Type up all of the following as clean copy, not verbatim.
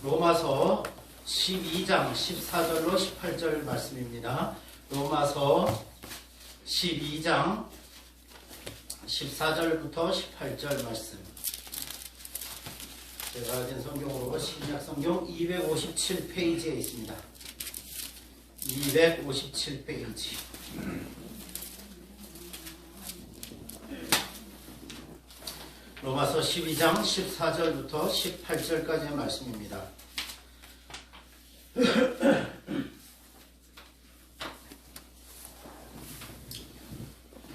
로마서 12장 14절로 18절 말씀입니다. 로마서 12장 14절부터 18절 말씀. 제가 가진 성경으로 신약 성경 257페이지에 있습니다. 257페이지. 로마서 12장 14절부터 18절까지의 말씀입니다.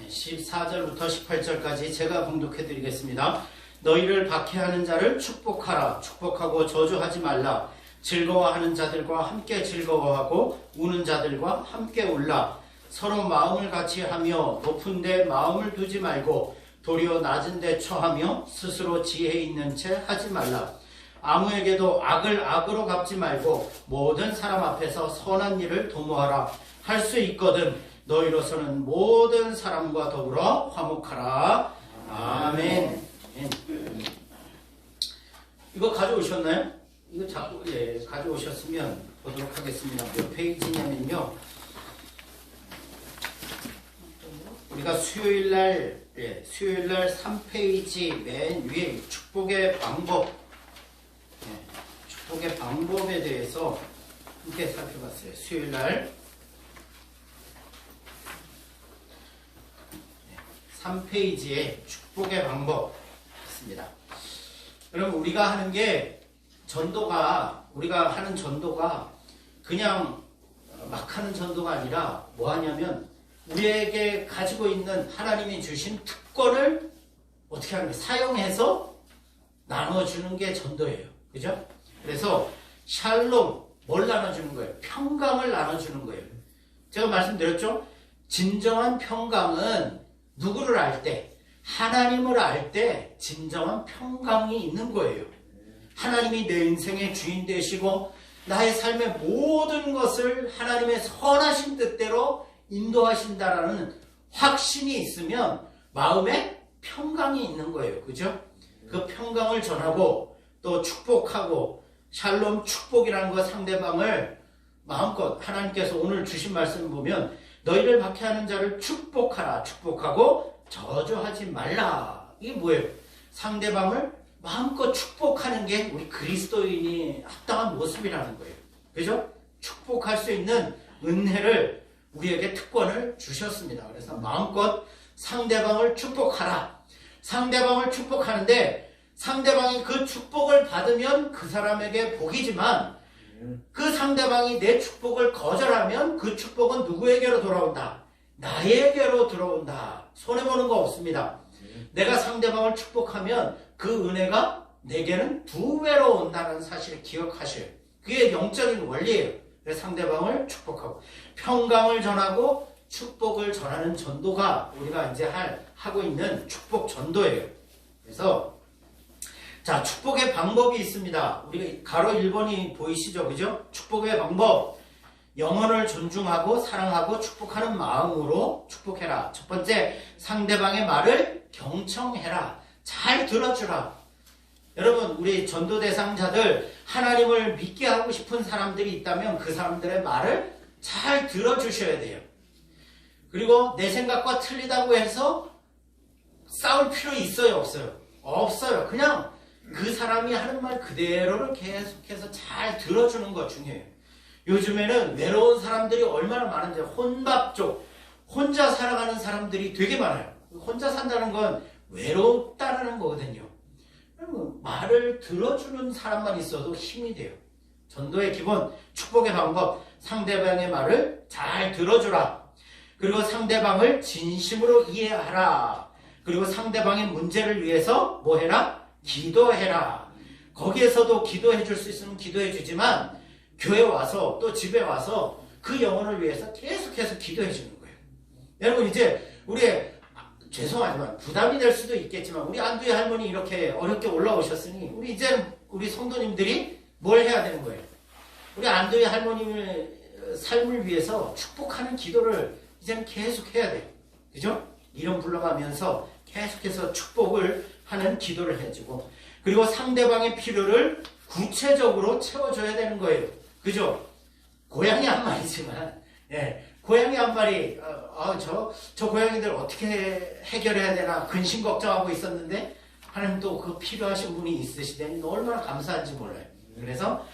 14절부터 18절까지 제가 봉독해 드리겠습니다. 너희를 박해하는 자를 축복하라. 축복하고 저주하지 말라. 즐거워하는 자들과 함께 즐거워하고 우는 자들과 함께 울라. 서로 마음을 같이 하며 높은 데 마음을 두지 말고 도리어 낮은 데 처하며 스스로 지혜 있는 채 하지 말라. 아무에게도 악을 악으로 갚지 말고 모든 사람 앞에서 선한 일을 도모하라. 할 수 있거든 너희로서는 모든 사람과 더불어 화목하라. 아멘. 이거 가져오셨나요? 이거 자꾸 가져오셨으면 보도록 하겠습니다. 몇 페이지냐면요. 우리가 수요일날 3페이지 맨 위에 축복의 방법, 축복의 방법에 대해서 함께 살펴봤어요. 수요일날 3페이지에 축복의 방법 있습니다. 여러분, 우리가 하는 전도가 그냥 막 하는 전도가 아니라 뭐 하냐면 우리에게 가지고 있는 하나님이 주신 특권을 어떻게 하는 거예요? 사용해서 나눠주는 게 전도예요. 그죠? 그래서 샬롬, 뭘 나눠주는 거예요? 평강을 나눠주는 거예요. 제가 말씀드렸죠? 진정한 평강은 누구를 알 때, 하나님을 알 때 진정한 평강이 있는 거예요. 하나님이 내 인생의 주인 되시고 나의 삶의 모든 것을 하나님의 선하신 뜻대로 인도하신다라는 확신이 있으면 마음에 평강이 있는 거예요. 그죠? 그 평강을 전하고 또 축복하고 샬롬 축복이라는 거 상대방을 마음껏 하나님께서 오늘 주신 말씀 보면 너희를 박해하는 자를 축복하라. 축복하고 저주하지 말라. 이게 뭐예요? 상대방을 마음껏 축복하는 게 우리 그리스도인이 합당한 모습이라는 거예요. 그죠? 축복할 수 있는 은혜를 우리에게 특권을 주셨습니다. 그래서 마음껏 상대방을 축복하라. 상대방을 축복하는데 상대방이 그 축복을 받으면 그 사람에게 복이지만 그 상대방이 내 축복을 거절하면 그 축복은 누구에게로 돌아온다? 나에게로 들어온다. 손해보는 거 없습니다. 내가 상대방을 축복하면 그 은혜가 내게는 두 배로 온다는 사실을 기억하셔요. 그게 영적인 원리예요. 그래서 상대방을 축복하고 평강을 전하고 축복을 전하는 전도가 우리가 이제 하고 있는 축복 전도예요. 그래서 자, 축복의 방법이 있습니다. 우리가 가로 1번이 보이시죠? 그죠? 축복의 방법. 영혼을 존중하고 사랑하고 축복하는 마음으로 축복해라. 첫 번째, 상대방의 말을 경청해라. 잘 들어주라. 여러분, 우리 전도 대상자들 하나님을 믿게 하고 싶은 사람들이 있다면 그 사람들의 말을 잘 들어주셔야 돼요. 그리고 내 생각과 틀리다고 해서 싸울 필요 있어요? 없어요? 없어요. 그냥 그 사람이 하는 말 그대로를 계속해서 잘 들어주는 거 중요해요. 요즘에는 외로운 사람들이 얼마나 많은지, 혼밥족, 혼자 살아가는 사람들이 되게 많아요. 혼자 산다는 건 외롭다라는 거거든요. 말을 들어주는 사람만 있어도 힘이 돼요. 전도의 기본, 축복의 방법, 상대방의 말을 잘 들어주라. 그리고 상대방을 진심으로 이해하라. 그리고 상대방의 문제를 위해서 뭐 해라? 기도해라. 거기에서도 기도해 줄 수 있으면 기도해 주지만 교회 와서 또 집에 와서 그 영혼을 위해서 계속해서 기도해 주는 거예요. 여러분, 이제 우리의 죄송하지만 부담이 될 수도 있겠지만 우리 안두희 할머니 이렇게 어렵게 올라오셨으니 우리 성도님들이 뭘 해야 되는 거예요? 우리 안두희 할머님의 삶을 위해서 축복하는 기도를 이제는 계속 해야 돼요. 그죠? 이름 불러가면서 계속해서 축복을 하는 기도를 해주고, 그리고 상대방의 필요를 구체적으로 채워줘야 되는 거예요. 그죠? 고양이 한 마리지만, 예, 고양이 한 마리, 저 고양이들 어떻게 해결해야 되나 근심 걱정하고 있었는데, 하나님 또 그 필요하신 분이 있으시다니 얼마나 감사한지 몰라요. 그래서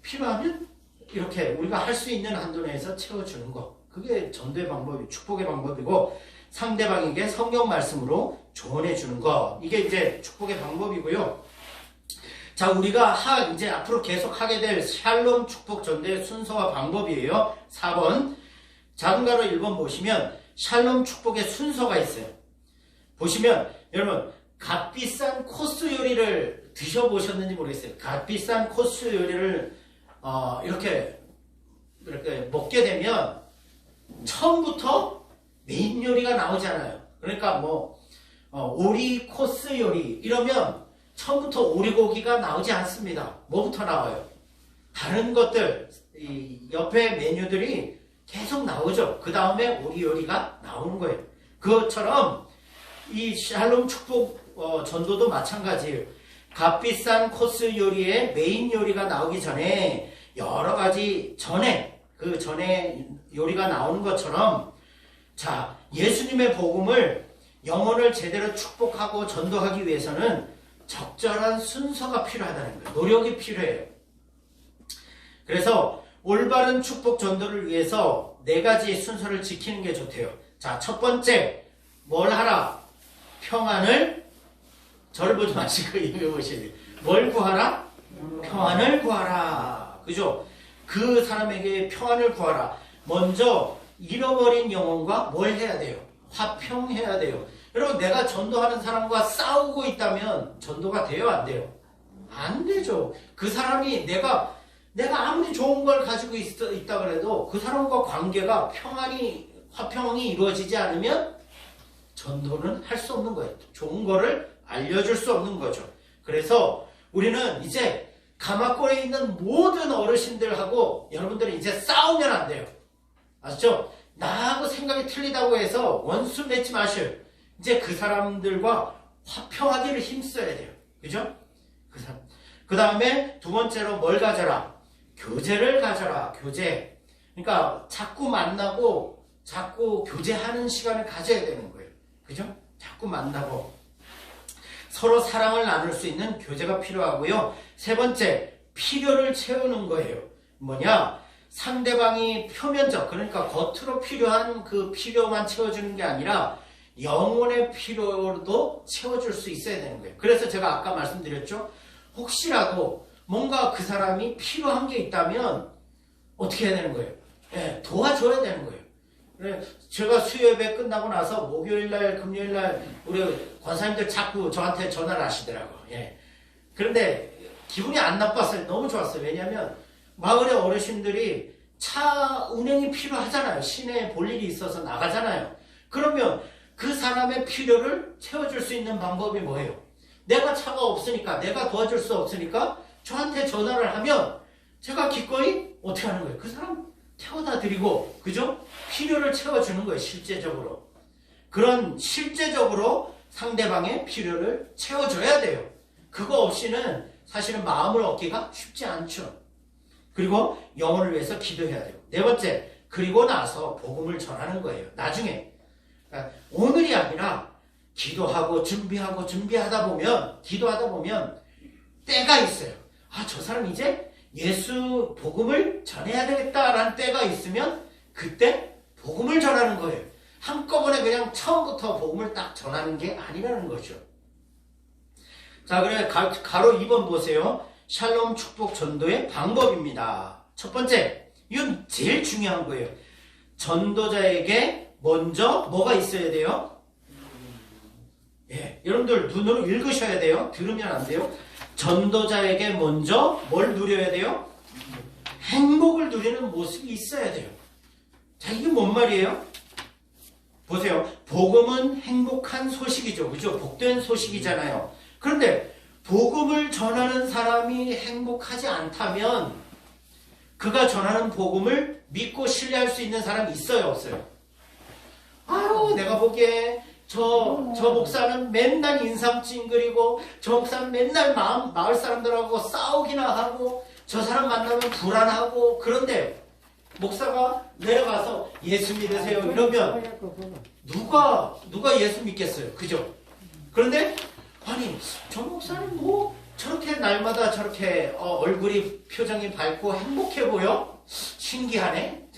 필요하면 이렇게 우리가 할 수 있는 한도 내에서 채워주는 거. 그게 전도의 방법이, 축복의 방법이고, 상대방에게 성경 말씀으로 조언해 주는 거. 이게 이제 축복의 방법이고요. 자, 우리가 이제 앞으로 계속 하게 될 샬롬 축복 전도의 순서와 방법이에요. 4번. 작은 가로 1번 보시면 샬롬 축복의 순서가 있어요. 보시면 여러분, 값비싼 코스 요리를 드셔보셨는지 모르겠어요. 값비싼 코스 요리를 이렇게 먹게 되면 처음부터 메인 요리가 나오잖아요. 그러니까 오리 코스 요리 이러면 처음부터 오리고기가 나오지 않습니다. 뭐부터 나와요? 다른 것들, 이 옆에 메뉴들이 계속 나오죠. 그 다음에 오리 요리가 나오는 거예요. 그것처럼 이 샬롬 축복 전도도 마찬가지예요. 값비싼 코스 요리에 메인 요리가 나오기 전에 여러 가지 그 전에 요리가 나오는 것처럼, 자, 예수님의 복음을 영혼을 제대로 축복하고 전도하기 위해서는 적절한 순서가 필요하다는 거예요. 노력이 필요해요. 그래서 올바른 축복 전도를 위해서 4가지 순서를 지키는 게 좋대요. 자, 첫 번째, 뭘 하라? 평안을, 저를 보지 마시고 읽어보셔야 돼요. 뭘 구하라? 평안을 구하라. 그죠? 그 사람에게 평안을 구하라. 먼저 잃어버린 영혼과 뭘 해야 돼요? 화평해야 돼요. 여러분, 내가 전도하는 사람과 싸우고 있다면 전도가 돼요, 안 돼요? 안 되죠. 그 사람이 내가 아무리 좋은 걸 가지고 있다 그래도 그 사람과 관계가 화평이 이루어지지 않으면 전도는 할 수 없는 거예요. 좋은 거를 알려줄 수 없는 거죠. 그래서 우리는 이제 가마골에 있는 모든 어르신들하고 여러분들이 이제 싸우면 안 돼요. 아시죠? 나하고 생각이 틀리다고 해서 원수 맺지 마셔요. 이제 그 사람들과 화평하기를 힘써야 돼요. 그죠? 그 다음에 두 번째로 뭘 가져라? 교제를 가져라. 교제. 그러니까 자꾸 만나고 자꾸 교제하는 시간을 가져야 되는 거예요. 그죠? 자꾸 만나고 서로 사랑을 나눌 수 있는 교제가 필요하고요. 세 번째, 필요를 채우는 거예요. 뭐냐? 상대방이 표면적, 그러니까 겉으로 필요한 그 필요만 채워주는 게 아니라 영혼의 필요도 채워줄 수 있어야 되는 거예요. 그래서 제가 아까 말씀드렸죠. 혹시라도 뭔가 그 사람이 필요한 게 있다면 어떻게 해야 되는 거예요? 네, 도와줘야 되는 거예요. 제가 수요예배 끝나고 나서 목요일날, 금요일날 우리 권사님들 자꾸 저한테 전화를 하시더라고요. 예. 그런데 기분이 안 나빴어요. 너무 좋았어요. 왜냐하면 마을의 어르신들이 차 운행이 필요하잖아요. 시내에 볼 일이 있어서 나가잖아요. 그러면 그 사람의 필요를 채워줄 수 있는 방법이 뭐예요? 내가 차가 없으니까, 내가 도와줄 수 없으니까 저한테 전화를 하면 제가 기꺼이 어떻게 하는 거예요? 그 사람 태워다 드리고, 그죠? 필요를 채워주는 거예요, 실제적으로. 그런 실제적으로 상대방의 필요를 채워줘야 돼요. 그거 없이는 사실은 마음을 얻기가 쉽지 않죠. 그리고 영혼을 위해서 기도해야 돼요. 네 번째, 그리고 나서 복음을 전하는 거예요. 나중에. 그러니까 오늘이 아니라 기도하고 준비하다 보면 때가 있어요. 아, 저 사람 이제 예수 복음을 전해야 되겠다라는 때가 있으면 그때 복음을 전하는 거예요. 한꺼번에 그냥 처음부터 복음을 딱 전하는 게 아니라는 거죠. 자, 그래 가로 2번 보세요. 샬롬 축복 전도의 방법입니다. 첫 번째, 이건 제일 중요한 거예요. 전도자에게 먼저 뭐가 있어야 돼요? 예, 여러분들 눈으로 읽으셔야 돼요. 들으면 안 돼요. 전도자에게 먼저 뭘 누려야 돼요? 행복을 누리는 모습이 있어야 돼요. 자, 이게 뭔 말이에요? 보세요. 복음은 행복한 소식이죠. 그죠? 복된 소식이잖아요. 그런데 복음을 전하는 사람이 행복하지 않다면 그가 전하는 복음을 믿고 신뢰할 수 있는 사람이 있어요? 없어요? 아유, 내가 보기에 저 목사는 맨날 인상 찡그리고, 저 목사는 맨날 마을 사람들하고 싸우기나 하고, 저 사람 만나면 불안하고. 그런데 목사가 내려가서 예수 믿으세요 이러면 누가 예수 믿겠어요? 그죠? 그런데 아니 저 목사는 뭐 저렇게 날마다 저렇게 얼굴이 표정이 밝고 행복해 보여? 신기하네.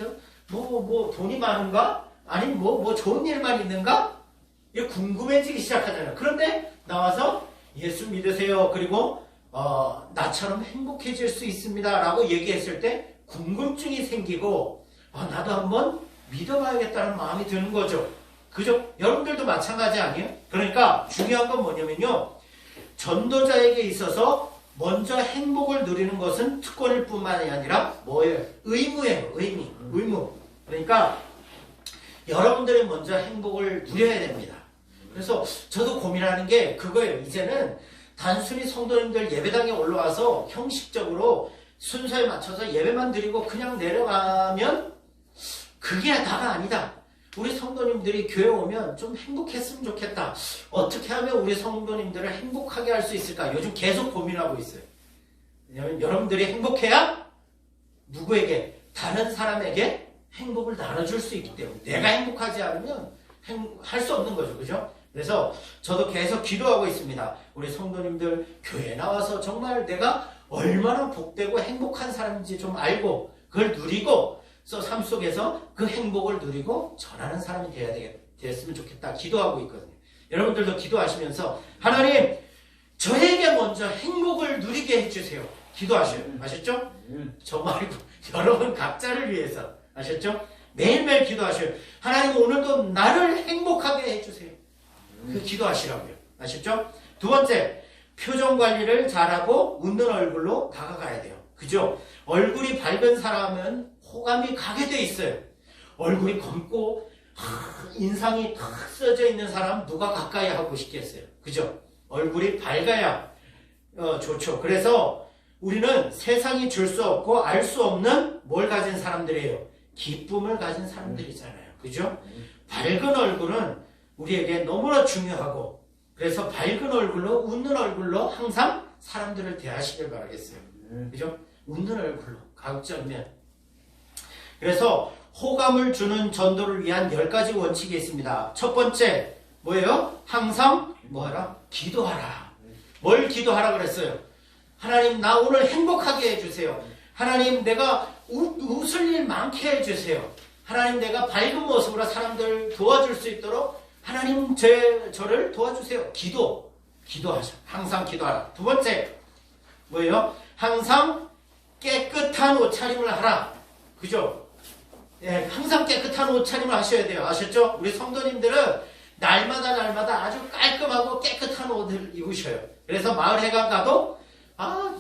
뭐 돈이 많은가? 아니 뭐 좋은 일만 있는가? 이게 궁금해지기 시작하잖아요. 그런데 나와서 예수 믿으세요. 그리고 나처럼 행복해질 수 있습니다 라고 얘기했을 때 궁금증이 생기고 나도 한번 믿어봐야겠다는 마음이 드는 거죠. 그죠? 여러분들도 마찬가지 아니에요? 그러니까 중요한 건 뭐냐면요, 전도자에게 있어서 먼저 행복을 누리는 것은 특권일 뿐만이 아니라 뭐예요? 의무예요. 의무. 그러니까 여러분들이 먼저 행복을 누려야 됩니다. 그래서 저도 고민하는 게 그거예요. 이제는 단순히 성도님들 예배당에 올라와서 형식적으로 순서에 맞춰서 예배만 드리고 그냥 내려가면 그게 다가 아니다. 우리 성도님들이 교회 오면 좀 행복했으면 좋겠다. 어떻게 하면 우리 성도님들을 행복하게 할 수 있을까? 요즘 계속 고민하고 있어요. 왜냐하면 여러분들이 행복해야 누구에게? 다른 사람에게 행복을 나눠줄 수 있기 때문에. 내가 행복하지 않으면 할 수 없는 거죠. 그죠? 그래서 저도 계속 기도하고 있습니다. 우리 성도님들 교회에 나와서 정말 내가 얼마나 복되고 행복한 사람인지 좀 알고 그걸 누리고 삶 속에서 그 행복을 누리고 전하는 사람이 되었으면 좋겠다 기도하고 있거든요. 여러분들도 기도하시면서 하나님 저에게 먼저 행복을 누리게 해주세요. 기도하셔요. 아셨죠? 저 말고 여러분 각자를 위해서. 아셨죠? 매일매일 기도하셔요. 하나님 오늘도 나를 행복하게 해주세요. 그 기도하시라고요. 아셨죠? 두 번째, 표정 관리를 잘하고 웃는 얼굴로 다가가야 돼요. 그죠? 얼굴이 밝은 사람은 호감이 가게 돼 있어요. 얼굴이 검고 인상이 탁 써져 있는 사람 누가 가까이 하고 싶겠어요. 그죠? 얼굴이 밝아야 좋죠. 그래서 우리는 세상이 줄 수 없고 알 수 없는 뭘 가진 사람들이에요? 기쁨을 가진 사람들이잖아요. 그죠? 밝은 얼굴은 우리에게 너무나 중요하고, 그래서 밝은 얼굴로 웃는 얼굴로 항상 사람들을 대하시길 바라겠어요. 그죠? 웃는 얼굴로 가급적이면. 그래서 호감을 주는 전도를 위한 10가지 원칙이 있습니다. 첫 번째 뭐예요? 항상 뭐하라? 기도하라. 뭘 기도하라 그랬어요? 하나님 나 오늘 행복하게 해주세요. 하나님 내가 웃을 일 많게 해주세요. 하나님 내가 밝은 모습으로 사람들 도와줄 수 있도록 하나님 저를 도와주세요. 기도하셔. 항상 기도하라. 두 번째 뭐예요? 항상 깨끗한 옷차림을 하라. 그죠? 예, 항상 깨끗한 옷차림을 하셔야 돼요. 아셨죠? 우리 성도님들은 날마다 아주 깔끔하고 깨끗한 옷을 입으셔요. 그래서 마을 회관 가도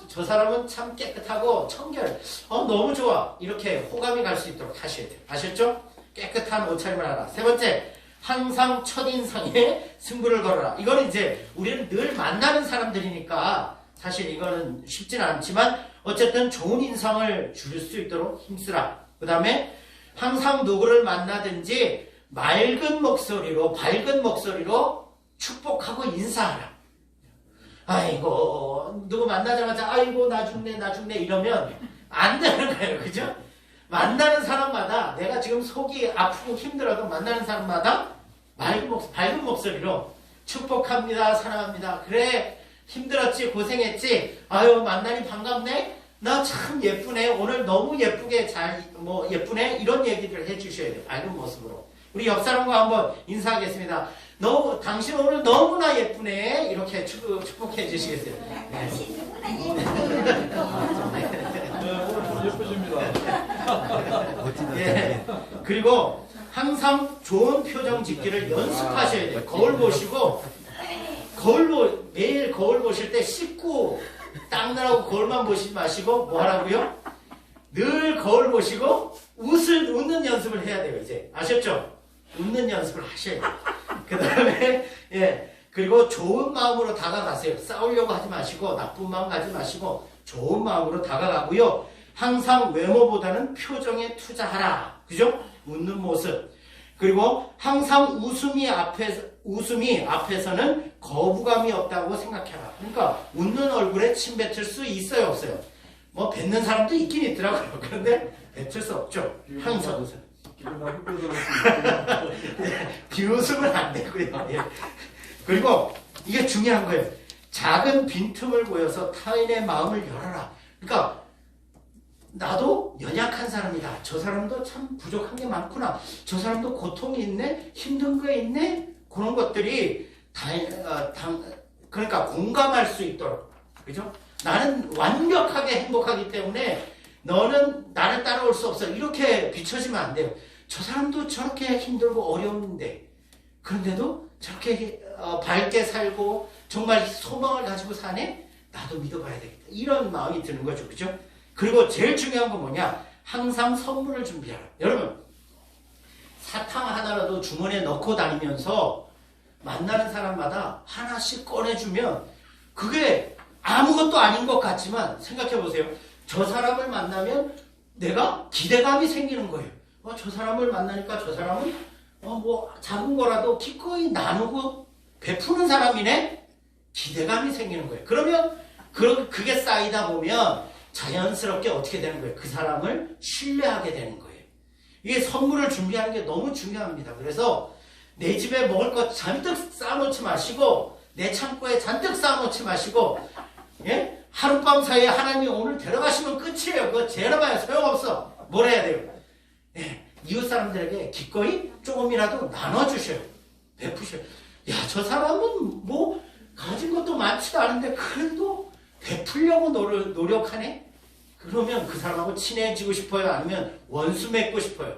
저 사람은 참 깨끗하고 청결, 너무 좋아. 이렇게 호감이 갈 수 있도록 하셔야 돼요. 아셨죠? 깨끗한 옷차림을 하라. 세 번째, 항상 첫인상에 승부를 걸어라. 이거는 이제 우리는 늘 만나는 사람들이니까 사실 이거는 쉽지는 않지만 어쨌든 좋은 인상을 줄 수 있도록 힘쓰라. 그 다음에 항상 누구를 만나든지 밝은 목소리로 축복하고 인사하라. 아이고 누구 만나자마자 아이고 나 죽네 이러면 안 되는 거예요. 그죠? 만나는 사람마다 내가 지금 속이 아프고 힘들어도 만나는 사람마다 밝은 목소리로 축복합니다. 사랑합니다. 그래 힘들었지 고생했지 아유 만나니 반갑네. 나 참 예쁘네. 오늘 너무 예쁘게 예쁘네. 이런 얘기를 해주셔야 돼요. 밝은 모습으로. 우리 옆 사람과 한번 인사하겠습니다. 당신 오늘 너무나 예쁘네. 이렇게 축복해 주시겠어요? 네. 오늘 예쁘십니다. 예. 그리고 항상 좋은 표정 짓기를 연습하셔야 돼요. 매일 거울 보실 때 씻고 닦느라고 거울만 보시지 마시고 뭐 하라고요? 늘 거울 보시고 웃는 연습을 해야 돼요. 이제 아셨죠? 웃는 연습을 하셔야 돼요. 그 다음에 그리고 좋은 마음으로 다가가세요. 싸우려고 하지 마시고 나쁜 마음 가지 마시고 좋은 마음으로 다가가고요. 항상 외모보다는 표정에 투자하라. 그죠? 웃는 모습. 그리고 항상 웃음이 웃음이 앞에서는 거부감이 없다고 생각해라. 그러니까 웃는 얼굴에 침 뱉을 수 있어요, 없어요? 뭐 뱉는 사람도 있긴 있더라고요. 그런데 뱉을 수 없죠. 항상 웃음. 기분나 흡혈 비웃으면 안 되고요. 예. 그리고 이게 중요한 거예요. 작은 빈틈을 보여서 타인의 마음을 열어라. 그러니까 나도 연약한 사람이다. 저 사람도 참 부족한 게 많구나. 저 사람도 고통이 있네. 힘든 거 있네. 그런 것들이 그러니까 공감할 수 있도록. 그죠? 나는 완벽하게 행복하기 때문에 너는 나를 따라올 수 없어. 이렇게 비춰지면 안 돼요. 저 사람도 저렇게 힘들고 어려운데 그런데도 저렇게 밝게 살고 정말 소망을 가지고 사네? 나도 믿어봐야 되겠다. 이런 마음이 드는 거죠. 그죠? 그리고 제일 중요한 건 뭐냐? 항상 선물을 준비하라. 여러분, 사탕 하나라도 주머니에 넣고 다니면서 만나는 사람마다 하나씩 꺼내주면 그게 아무것도 아닌 것 같지만 생각해 보세요. 저 사람을 만나면 내가 기대감이 생기는 거예요. 저 사람을 만나니까 저 사람은 뭐 작은 거라도 기꺼이 나누고 베푸는 사람이네? 기대감이 생기는 거예요. 그러면 그게 쌓이다 보면 자연스럽게 어떻게 되는 거예요? 그 사람을 신뢰하게 되는 거예요. 이게 선물을 준비하는 게 너무 중요합니다. 그래서 내 집에 먹을 것 잔뜩 쌓아놓지 마시고 내 창고에 잔뜩 쌓아놓지 마시고 예? 하룻밤 사이에 하나님이 오늘 데려가시면 끝이에요. 그거 재려봐야 소용없어. 뭘 해야 돼요? 예, 이웃 사람들에게 기꺼이 조금이라도 나눠주셔요. 베푸셔요. 야, 저 사람은 뭐 가진 것도 많지도 않은데 그래도 베풀려고 노력하네? 그러면 그 사람하고 친해지고 싶어요? 아니면 원수 맺고 싶어요?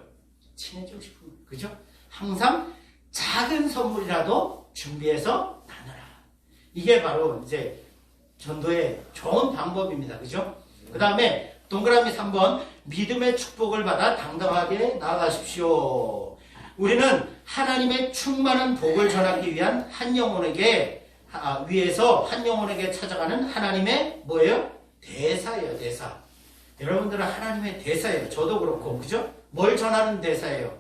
친해지고 싶은 거예요. 그죠? 항상 작은 선물이라도 준비해서 나눠라. 이게 바로 이제 전도의 좋은 방법입니다. 그죠? 그 다음에 동그라미 3번 믿음의 축복을 받아 당당하게 나아가십시오. 우리는 하나님의 충만한 복을 전하기 위한 한 영혼에게 위해서 한 영혼에게 찾아가는 하나님의 뭐예요? 대사예요. 대사. 여러분들은 하나님의 대사예요. 저도 그렇고 그죠? 뭘 전하는 대사예요?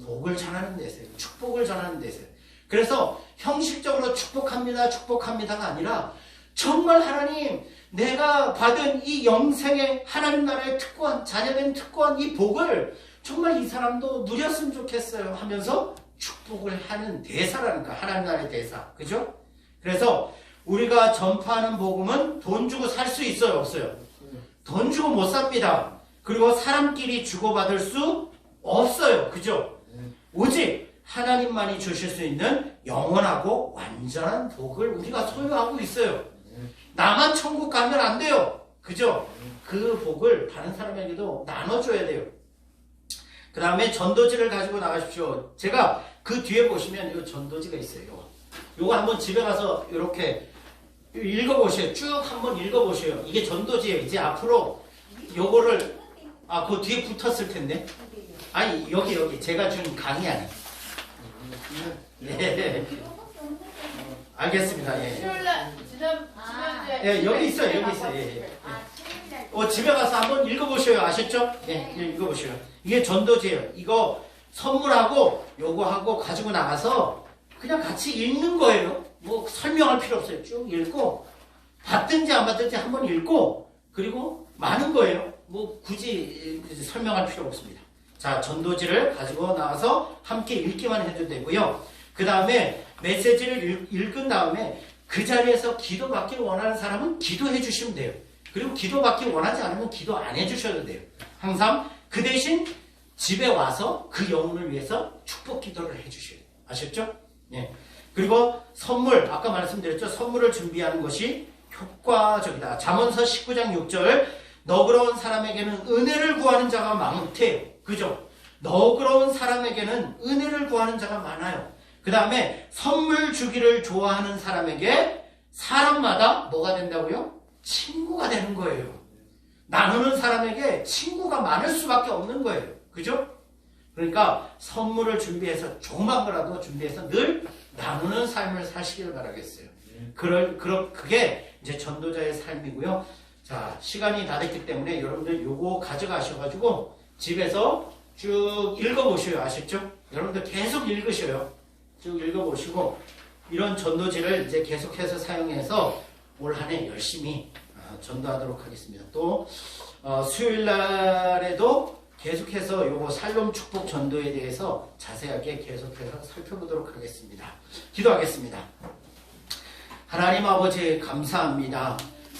복을 전하는 대사예요. 축복을 전하는 대사예요. 그래서 형식적으로 축복합니다가 아니라 정말 하나님 내가 받은 이 영생의 하나님 나라의 특권, 자녀된 특권 이 복을 정말 이 사람도 누렸으면 좋겠어요 하면서 축복을 하는 대사라니까. 하나님 나라의 대사. 그죠? 그래서 우리가 전파하는 복음은 돈 주고 살 수 있어요? 없어요? 돈 주고 못 삽니다. 그리고 사람끼리 주고받을 수 없어요. 그죠? 오직 하나님만이 주실 수 있는 영원하고 완전한 복을 우리가 소유하고 있어요. 나만 천국 가면 안 돼요. 그죠? 그 복을 다른 사람에게도 나눠줘야 돼요. 그 다음에 전도지를 가지고 나가십시오. 제가 그 뒤에 보시면 이 전도지가 있어요. 요거 한번 집에 가서 이렇게 읽어보세요. 쭉 한번 읽어보세요. 이게 전도지예요. 이제 앞으로 요거를 그 뒤에 붙었을 텐데. 아니 여기 제가 준 강의 아니에요. 네. 알겠습니다. 예. 예, 여기 있어요. 여기 있어요. 예. 집에 가서 한번 읽어보셔요. 아셨죠? 예, 읽어보셔요. 이게 전도지예요. 이거 선물하고 요거하고 가지고 나가서 그냥 같이 읽는 거예요. 뭐 설명할 필요 없어요. 쭉 읽고 받든지 안 받든지 한번 읽고 그리고 많은 거예요. 뭐 굳이 설명할 필요 없습니다. 자, 전도지를 가지고 나와서 함께 읽기만 해도 되고요. 그 다음에 메시지를 읽은 다음에 그 자리에서 기도받기를 원하는 사람은 기도해 주시면 돼요. 그리고 기도받기 원하지 않으면 기도 안 해주셔도 돼요. 항상 그 대신 집에 와서 그 영혼을 위해서 축복 기도를 해주셔야 돼요. 아셨죠? 예. 그리고 선물, 아까 말씀드렸죠? 선물을 준비하는 것이 효과적이다. 잠언서 19장 6절 너그러운 사람에게는 은혜를 구하는 자가 많대요. 그죠? 너그러운 사람에게는 은혜를 구하는 자가 많아요. 그 다음에 선물 주기를 좋아하는 사람에게 사람마다 뭐가 된다고요? 친구가 되는 거예요. 나누는 사람에게 친구가 많을 수밖에 없는 거예요. 그죠? 그러니까 선물을 준비해서 조그만 거라도 준비해서 늘 나누는 삶을 사시길 바라겠어요. 그게 이제 전도자의 삶이고요. 자, 시간이 다 됐기 때문에 여러분들 요거 가져가셔가지고 집에서 쭉 읽어보셔요. 아셨죠? 여러분들 계속 읽으셔요. 쭉 읽어보시고 이런 전도지를 이제 계속해서 사용해서 올 한 해 열심히 전도하도록 하겠습니다. 또 수요일 날에도 계속해서 요거 살롬 축복 전도에 대해서 자세하게 계속해서 살펴보도록 하겠습니다. 기도하겠습니다. 하나님 아버지 감사합니다.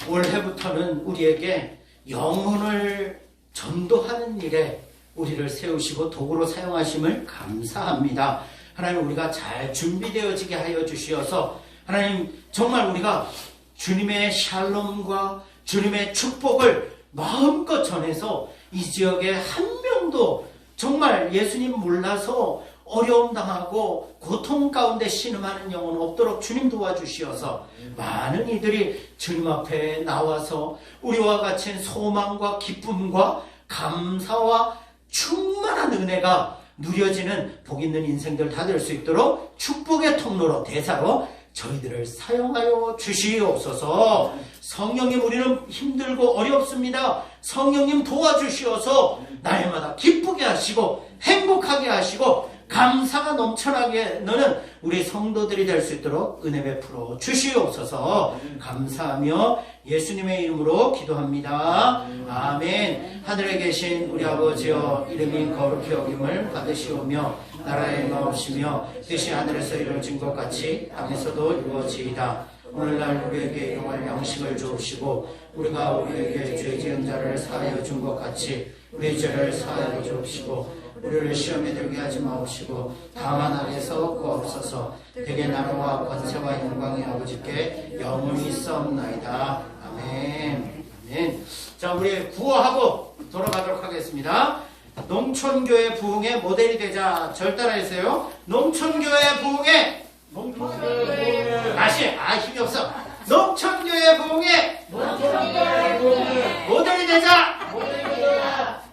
올해부터는 우리에게 영혼을 전도하는 일에 우리를 세우시고 도구로 사용하심을 감사합니다. 하나님 우리가 잘 준비되어지게 하여 주시어서 하나님 정말 우리가 주님의 샬롬과 주님의 축복을 마음껏 전해서 이 지역에 한 명도 정말 예수님 몰라서 어려움 당하고 고통 가운데 신음하는 영혼 없도록 주님 도와주시어서 많은 이들이 주님 앞에 나와서 우리와 같이 소망과 기쁨과 감사와 충만한 은혜가 누려지는 복 있는 인생들 다 될 수 있도록 축복의 통로로 대사로 저희들을 사용하여 주시옵소서. 성령님 우리는 힘들고 어렵습니다. 성령님 도와주시어서 날마다 기쁘게 하시고 행복하게 하시고 감사가 넘쳐나게 너는 우리 성도들이 될 수 있도록 은혜 베풀어 주시옵소서. 감사하며 예수님의 이름으로 기도합니다. 아멘. 하늘에 계신 우리 아버지여 이름이 거룩히 여김을 받으시오며 나라의 마옵시며 뜻이 하늘에서 이루어진 것 같이 땅에서도 이루어지이다. 오늘날 우리에게 일용할 양식을 주옵시고 우리가 우리에게 죄 지은 자를 사하여 준 것 같이 우리 죄를 사하여 주옵시고 우리를 시험에 들게 하지 마옵시고 다만 악에서 구하옵소서. 대개 나라와 권세와 영광이 아버지께 영원히 있사옵나이다. 아멘. 아멘. 자, 우리 구호하고 돌아가도록 하겠습니다. 농촌교회 부흥의 모델이 되자. 절 따라해주세요. 농촌교회 부흥의 다시 힘이 없어. 농촌교회 부흥의 모델이 되자.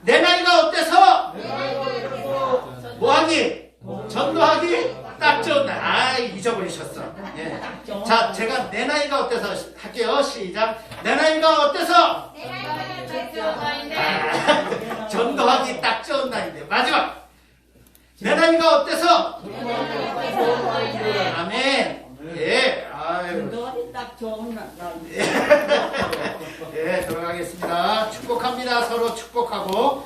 내 나이가 어때서 뭐하기? 전도하기? 딱 좋은 날. 잊어버리셨어. 예. 자, 제가 내 나이가 어때서 할게요. 시작. 내 나이가 어때서? 전도하기 딱 좋은 날인데. 마지막. 내 나이가 어때서? 아멘. 예. 아유. 딱 좋은 날. 예, 돌아가겠습니다. 축복합니다. 서로 축복하고.